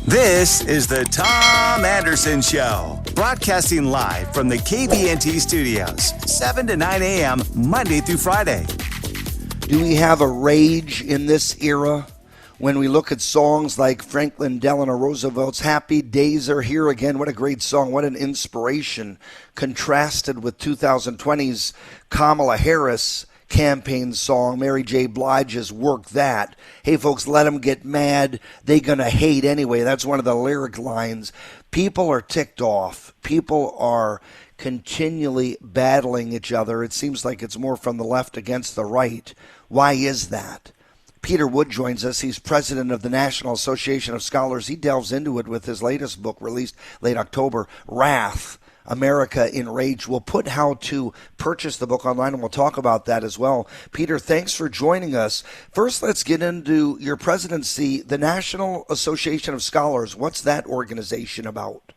This is the Tom Anderson Show, broadcasting live from the KBNT studios, 7 to 9 a.m., Monday through Friday. Do we have a rage in this era? When we look at songs like Franklin Delano Roosevelt's Happy Days Are Here Again, what a great song, what an inspiration, contrasted with 2020's Kamala Harris campaign song, Mary J. Blige's Work That. Hey folks, let them get mad, they gonna hate anyway. That's one of the lyric lines. People are ticked off. People are continually battling each other. It seems like it's more from the left against the right. Why is that? Peter Wood joins us. He's president of the National Association of Scholars. He delves into it with his latest book, released late October, Wrath, America Enraged. We'll put how to purchase the book online, and we'll talk about that as well. Peter, thanks for joining us. First, let's get into your presidency, the National Association of Scholars. What's that organization about?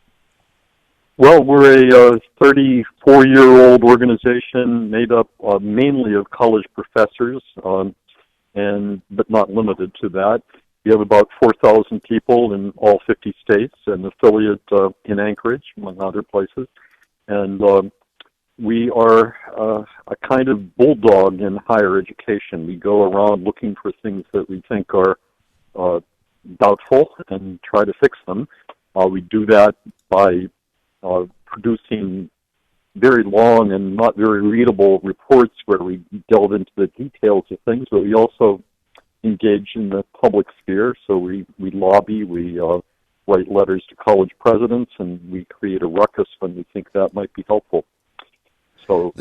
Well, we're a 34-year-old organization made up mainly of college professors, but not limited to that. We have about 4,000 people in all 50 states, an affiliate in Anchorage, among other places. And we are a kind of bulldog in higher education. We go around looking for things that we think are doubtful and try to fix them. We do that by producing very long and not very readable reports where we delve into the details of things, but we also engage in the public sphere. So we lobby, we write letters to college presidents, and we create a ruckus when we think that might be helpful. So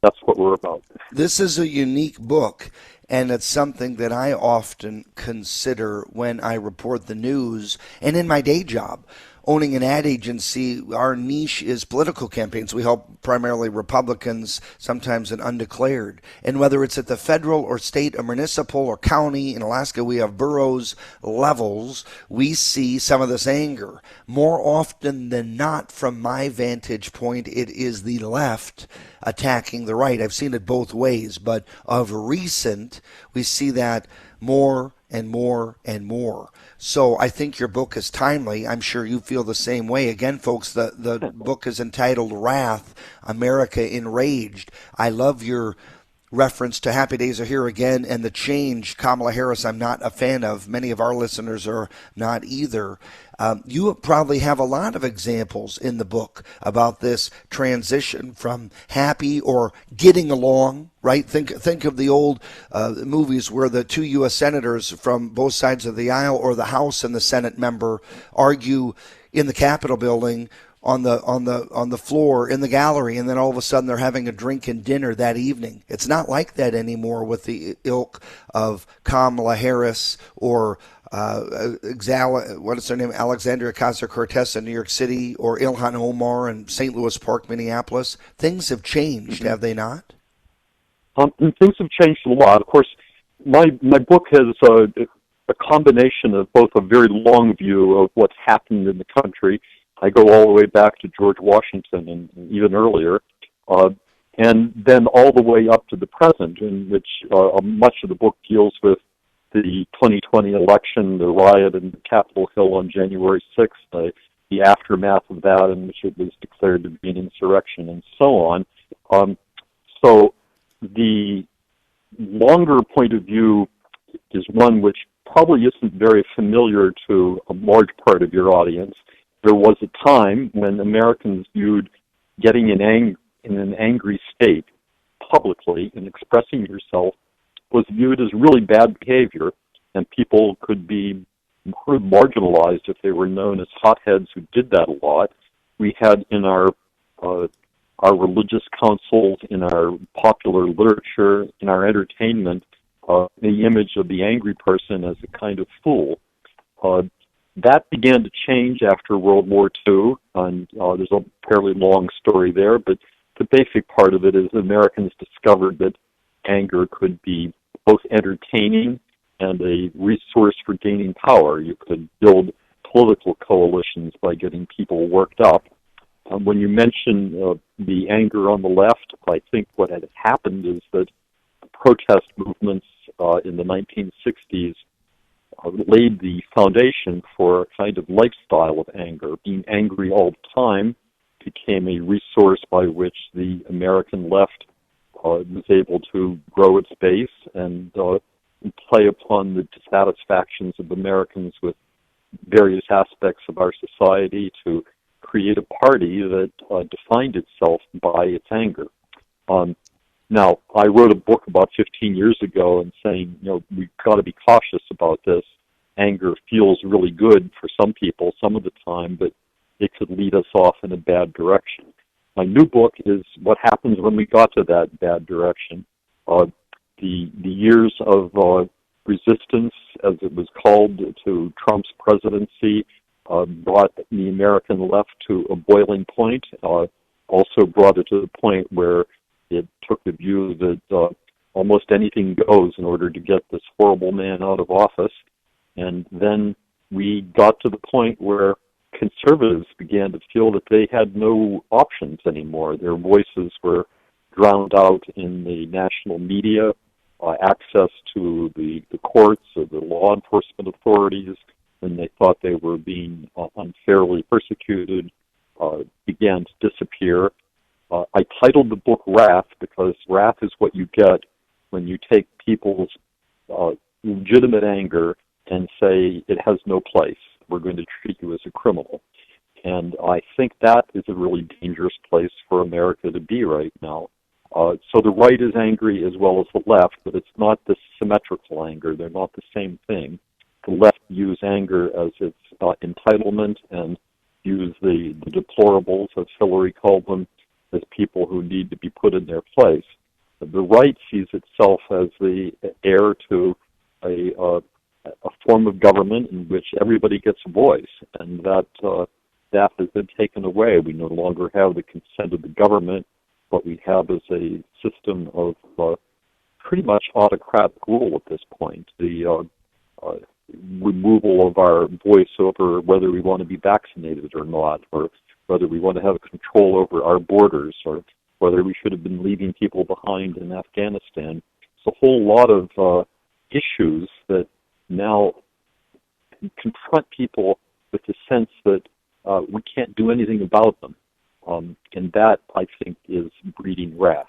that's what we're about. This is a unique book, and it's something that I often consider when I report the news and in my day job. Owning an ad agency, our niche is political campaigns. We help primarily Republicans, sometimes an undeclared. And whether it's at the federal or state or municipal or county, in Alaska we have boroughs levels, we see some of this anger. More often than not, from my vantage point, it is the left attacking the right. I've seen it both ways, but of recent, we see that more and more and more. So I think your book is timely. I'm sure you feel the same way. Again, folks, the book is entitled Wrath, America Enraged. I love your reference to Happy Days Are Here Again and the change. Kamala Harris, I'm not a fan of. Many of our listeners are not either. You probably have a lot of examples in the book about this transition from happy or getting along, right? Think of the old movies where the two U.S. senators from both sides of the aisle, or the House and the Senate member, argue in the Capitol building on the floor in the gallery, and then all of a sudden they're having a drink and dinner that evening. It's not like that anymore with the ilk of Kamala Harris or what is her name, Alexandria Ocasio-Cortez in New York City, or Ilhan Omar in St. Louis Park, Minneapolis. Things have changed, have they not? Things have changed a lot. Of course, my book has a combination of both a very long view of what's happened in the country. I go all the way back to George Washington and even earlier, and then all the way up to the present, in which much of the book deals with the 2020 election, the riot in Capitol Hill on January 6th, the aftermath of that, in which it was declared to be an insurrection, and so on. So the longer point of view is one which probably isn't very familiar to a large part of your audience. There was a time when Americans viewed getting in an angry state publicly and expressing yourself was viewed as really bad behavior, and people could be marginalized if they were known as hotheads who did that a lot. We had in our religious councils, in our popular literature, in our entertainment, the image of the angry person as a kind of fool. That began to change after World War II, and there's a fairly long story there, but the basic part of it is Americans discovered that anger could be both entertaining and a resource for gaining power. You could build political coalitions by getting people worked up. When you mention the anger on the left, I think what had happened is that protest movements in the 1960s laid the foundation for a kind of lifestyle of anger. Being angry all the time became a resource by which the American left was able to grow its base and play upon the dissatisfactions of Americans with various aspects of our society to create a party that defined itself by its anger. Now, I wrote a book about 15 years ago and saying, we've got to be cautious about this. Anger feels really good for some people some of the time, but it could lead us off in a bad direction. My new book is what happens when we got to that bad direction. The years of resistance, as it was called, to Trump's presidency brought the American left to a boiling point, also brought it to the point where it took the view that almost anything goes in order to get this horrible man out of office. And then we got to the point where conservatives began to feel that they had no options anymore. Their voices were drowned out in the national media. Access to the courts or the law enforcement authorities, and they thought they were being unfairly persecuted, began to disappear. I titled the book Wrath because wrath is what you get when you take people's legitimate anger and say it has no place. We're going to treat you as a criminal. And I think that is a really dangerous place for America to be right now. So the right is angry as well as the left, but it's not this symmetrical anger. They're not the same thing. The left use anger as its entitlement and use the deplorables, as Hillary called them, as people who need to be put in their place. The right sees itself as the heir to a form of government in which everybody gets a voice, and that has been taken away. We no longer have the consent of the government. What we have is a system of pretty much autocratic rule at this point. The removal of our voice over whether we want to be vaccinated or not, or whether we want to have control over our borders, or whether we should have been leaving people behind in Afghanistan. It's a whole lot of issues that now confront people with the sense that we can't do anything about them. And that, I think, is breeding wrath.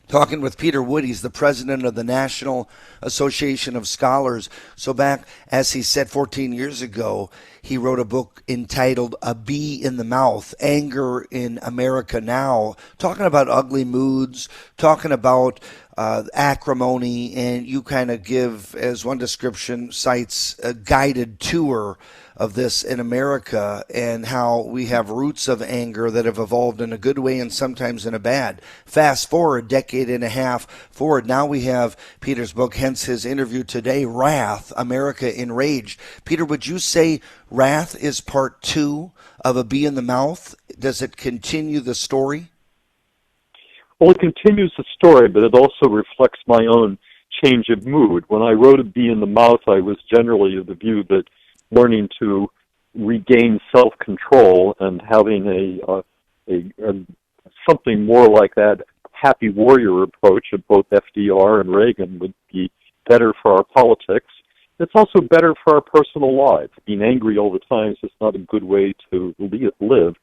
Talking with Peter Wood, he's the president of the National Association of Scholars. So back, as he said 14 years ago, he wrote a book entitled A Bee in the Mouth, Anger in America Now, talking about ugly moods, talking about acrimony, and you kind of give, as one description cites, a guided tour of this in America and how we have roots of anger that have evolved in a good way and sometimes in a bad. Fast forward, decade and a half forward, now we have Peter's book, hence his interview today, Wrath, America Enraged. Peter, would you say Wrath is part 2 of A Bee in the Mouth? Does it continue the story? Well, it continues the story, but it also reflects my own change of mood. When I wrote A Bee in the Mouth, I was generally of the view that learning to regain self-control and having a something more like that happy warrior approach of both FDR and Reagan would be better for our politics. It's also better for our personal lives. Being angry all the time is just not a good way to live.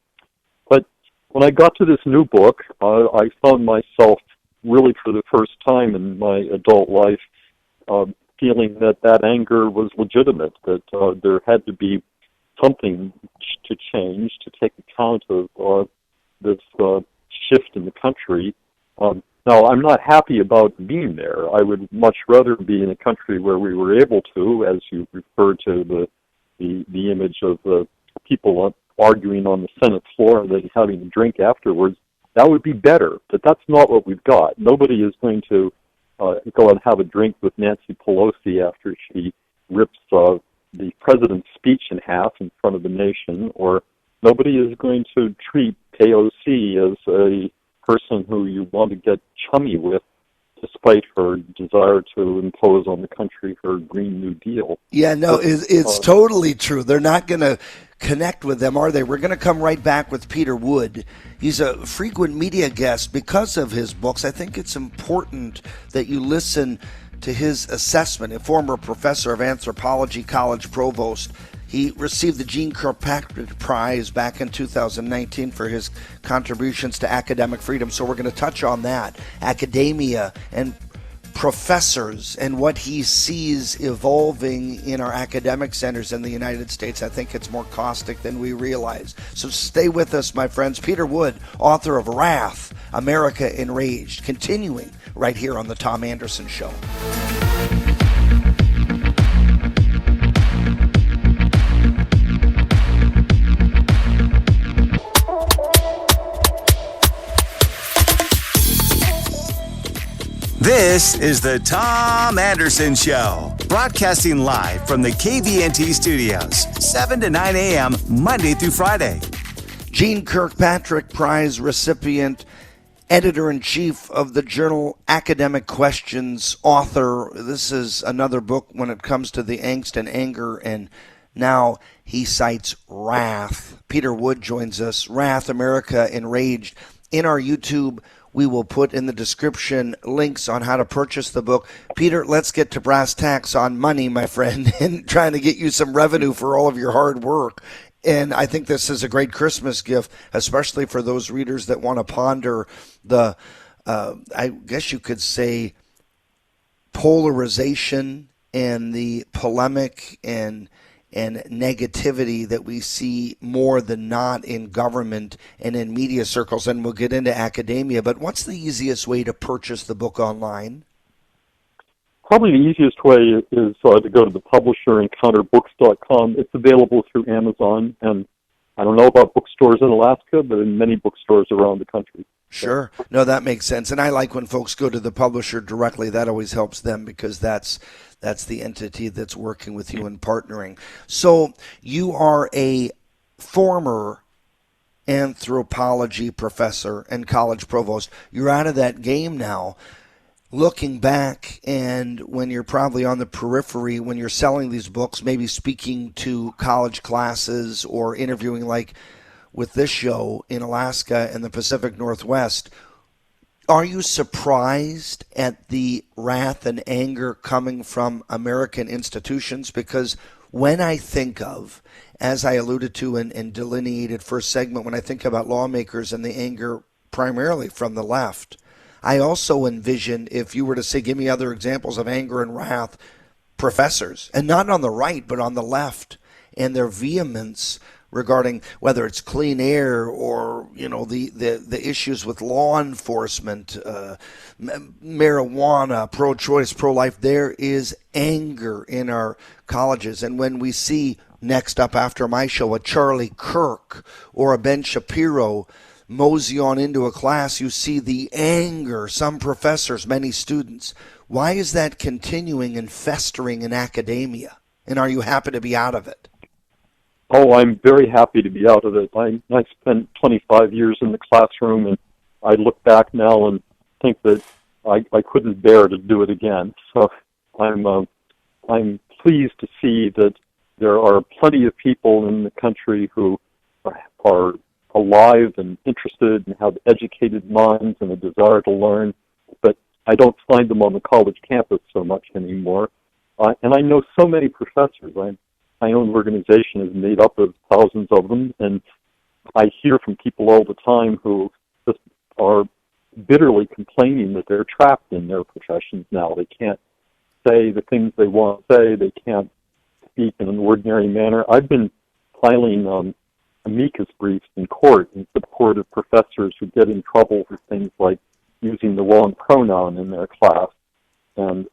But when I got to this new book, I found myself really for the first time in my adult life feeling that anger was legitimate, that there had to be something to change to take account of this shift in the country. Now, I'm not happy about being there. I would much rather be in a country where we were able to, as you referred to the image of the people arguing on the Senate floor and then having a drink afterwards. That would be better, but that's not what we've got. Nobody is going to go and have a drink with Nancy Pelosi after she rips the president's speech in half in front of the nation, or nobody is going to treat AOC as a person who you want to get chummy with, despite her desire to impose on the country her Green New Deal. Yeah, no, it's totally true. They're not going to connect with them, are they? We're going to come right back with Peter Wood. He's a frequent media guest because of his books. I think it's important that you listen to to his assessment, a former professor of anthropology, college provost. He received the Gene Kirkpatrick Prize back in 2019 for his contributions to academic freedom. So we're going to touch on that, academia and professors and what he sees evolving in our academic centers in the United States. I think it's more caustic than we realize. So stay with us, my friends. Peter Wood, author of Wrath, America Enraged, continuing right here on The Tom Anderson Show. This is the Tom Anderson Show, broadcasting live from the KVNT studios, 7 to 9 a.m. Monday through Friday. Gene Kirkpatrick Prize recipient, editor-in-chief of the journal Academic Questions, author. This is another book when it comes to the angst and anger, and now he cites Wrath. Peter Wood joins us. Wrath, America Enraged. In our YouTube, we will put in the description links on how to purchase the book. Peter, let's get to brass tacks on money, my friend, and trying to get you some revenue for all of your hard work. And I think this is a great Christmas gift, especially for those readers that want to ponder the, I guess you could say, polarization and the polemic and negativity that we see more than not in government and in media circles, and we'll get into academia. But what's the easiest way to purchase the book online? Probably the easiest way is to go to the publisher, encounterbooks.com. It's available through Amazon, and I don't know about bookstores in Alaska, but in many bookstores around the country. Sure. No, that makes sense. And I like when folks go to the publisher directly. That always helps them because that's the entity that's working with you and partnering. So you are a former anthropology professor and college provost. You're out of that game now. Looking back, and when you're probably on the periphery, when you're selling these books, maybe speaking to college classes or interviewing like with this show in Alaska and the Pacific Northwest, are you surprised at the wrath and anger coming from American institutions? Because when I think of, as I alluded to and delineated first segment, when I think about lawmakers and the anger primarily from the left, I also envision, if you were to say, give me other examples of anger and wrath, professors, and not on the right, but on the left, and their vehemence regarding whether it's clean air or, the issues with law enforcement, marijuana, pro-choice, pro-life. There is anger in our colleges. And when we see, next up after my show, a Charlie Kirk or a Ben Shapiro mosey on into a class, you see the anger, some professors, many students. Why is that continuing and festering in academia? And are you happy to be out of it? Oh, I'm very happy to be out of it. I spent 25 years in the classroom, and I look back now and think that I couldn't bear to do it again. So I'm pleased to see that there are plenty of people in the country who are alive and interested and have educated minds and a desire to learn, but I don't find them on the college campus so much anymore. And I know so many professors. My own organization is made up of thousands of them, and I hear from people all the time who just are bitterly complaining that they're trapped in their professions now. They can't say the things they want to say. They can't speak in an ordinary manner. I've been filing amicus briefs in court in support of professors who get in trouble for things like using the wrong pronoun in their class. And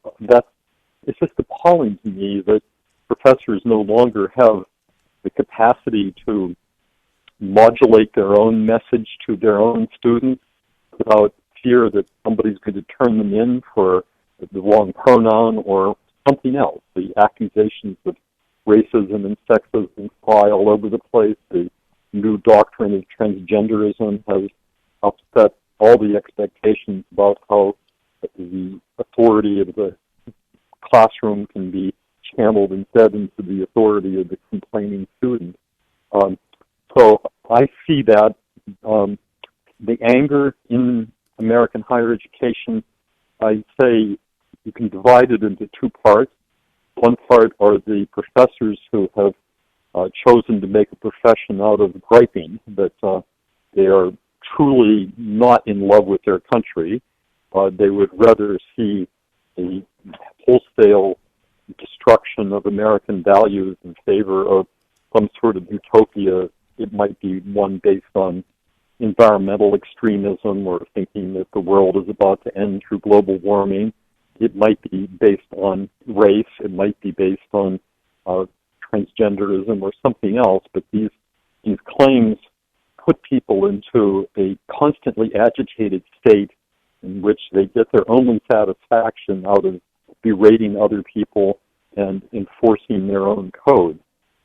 it's just appalling to me that professors no longer have the capacity to modulate their own message to their own students without fear that somebody's going to turn them in for the wrong pronoun or something else. The accusations of racism and sexism fly all over the place. The new doctrine of transgenderism has upset all the expectations about how the authority of the classroom can be channeled instead into the authority of the complaining student. So I see that the anger in American higher education, I say You can divide it into two parts. One part are the professors who have chosen to make a profession out of griping, that they are truly not in love with their country. They would rather see a wholesale destruction of American values in favor of some sort of utopia. It might be one based on environmental extremism or thinking that the world is about to end through global warming. It might be based on race. It might be based on transgenderism or something else. But these claims put people into a constantly agitated state in which they get their only satisfaction out of berating other people and enforcing their own code.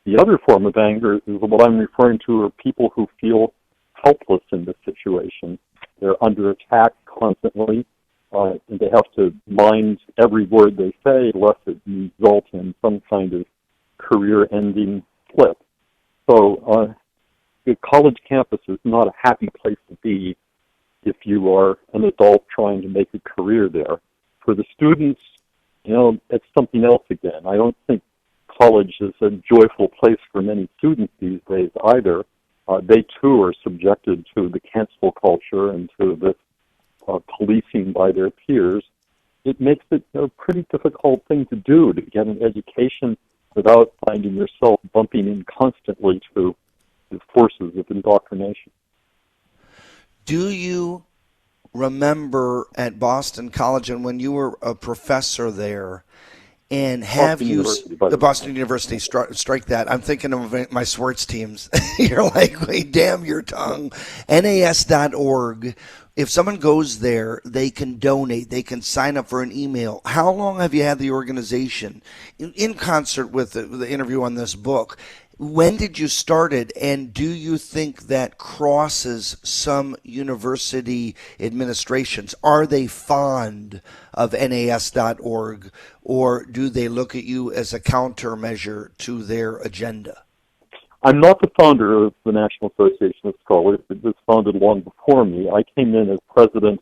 The other form of anger is what I'm referring to are people who feel helpless in this situation. They're under attack constantly, and they have to mind every word they say lest it result in some kind of career-ending flip. So the college campus is not a happy place to be if you are an adult trying to make a career there. For the students, it's something else again. I don't think college is a joyful place for many students these days either. They too are subjected to the cancel culture and to this policing by their peers. It makes it a pretty difficult thing to do, to get an education without finding yourself bumping in constantly to the forces of indoctrination. Do you remember at Boston College and when you were a professor there, and have you, the Boston University, strike that. I'm thinking of my sports teams. You're like, wait, damn your tongue. NAS.org. If someone goes there, they can donate. They can sign up for an email. How long have you had the organization? In concert with the interview on this book, when did you start it, and do you think that crosses some university administrations? Are they fond of NAS.org, or do they look at you as a countermeasure to their agenda? I'm not the founder of the National Association of Scholars. It was founded long before me. I came in as president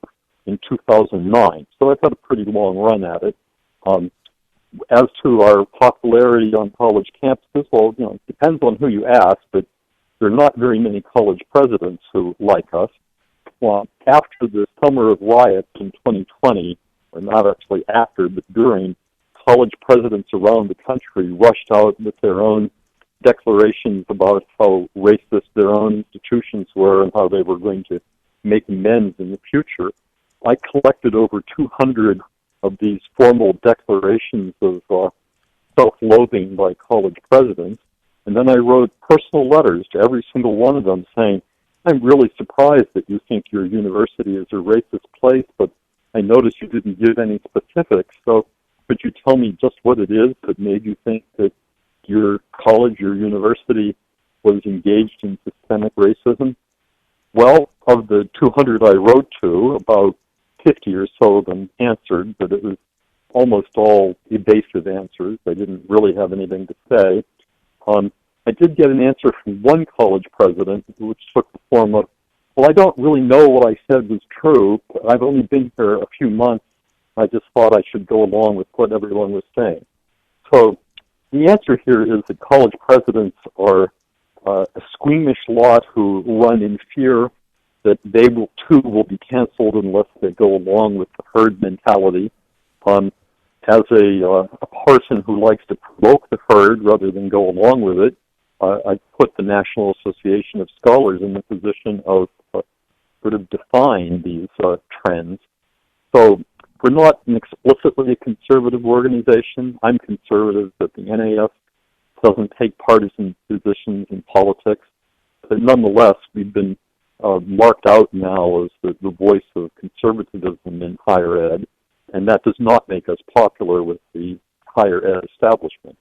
in 2009, so I've had a pretty long run at it. As to our popularity on college campuses, well, it depends on who you ask, but there are not very many college presidents who like us. Well, after the summer of riots in 2020, or not actually after, but during, college presidents around the country rushed out with their own declarations about how racist their own institutions were and how they were going to make amends in the future. I collected over 200 of these formal declarations of self-loathing by college presidents, and then I wrote personal letters to every single one of them saying, I'm really surprised that you think your university is a racist place, but I noticed you didn't give any specifics, so could you tell me just what it is that made you think that your college, your university, was engaged in systemic racism? Well, of the 200 I wrote to, about 50 or so of them answered, but it was almost all evasive answers. They didn't really have anything to say. I did get an answer from one college president, which took the form of, well, I don't really know what I said was true, but I've only been here a few months. I just thought I should go along with what everyone was saying. So the answer here is that college presidents are a squeamish lot who run in fear that they too will be canceled unless they go along with the herd mentality. As a person who likes to provoke the herd rather than go along with it, I put the National Association of Scholars in the position of sort of defying these trends. So we're not an explicitly conservative organization. I'm conservative, but the NAS doesn't take partisan positions in politics. But nonetheless, we've been marked out now as the voice of conservatism in higher ed, and that does not make us popular with the higher ed establishment.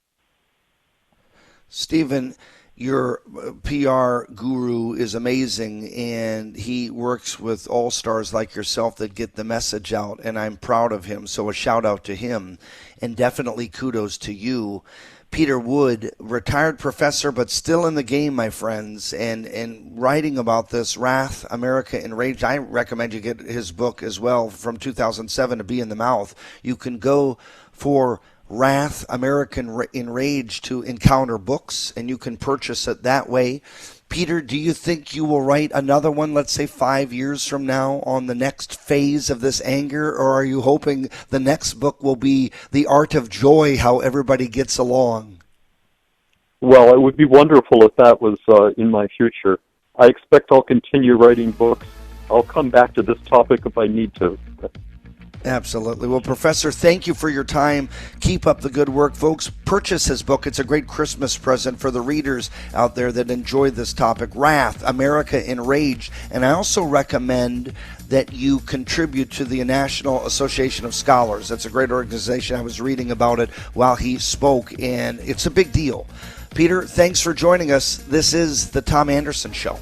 Stephen, Your PR guru is amazing, and he works with all-stars like yourself that get the message out, and I'm proud of him. So a shout-out to him, and definitely kudos to you. Peter Wood, retired professor, but still in the game, my friends, and writing about this, Wrath, America Enraged. I recommend you get his book as well from 2007, To Be in the Mouth. You can go for Wrath, American Enraged to Encounter Books, and you can purchase it that way. Peter, do you think you will write another one, let's say 5 years from now, on the next phase of this anger, or are you hoping the next book will be The Art of Joy, how everybody gets along? Well, it would be wonderful if that was in my future. I expect I'll continue writing books. I'll come back to this topic if I need to. Absolutely. Well, Professor, thank you for your time. Keep up the good work, folks. Purchase his book. It's a great Christmas present for the readers out there that enjoy this topic, Wrath, America Enraged. And I also recommend that you contribute to the National Association of Scholars. That's a great organization. I was reading about it while he spoke, and it's a big deal. Peter, thanks for joining us. This is the Tom Anderson Show.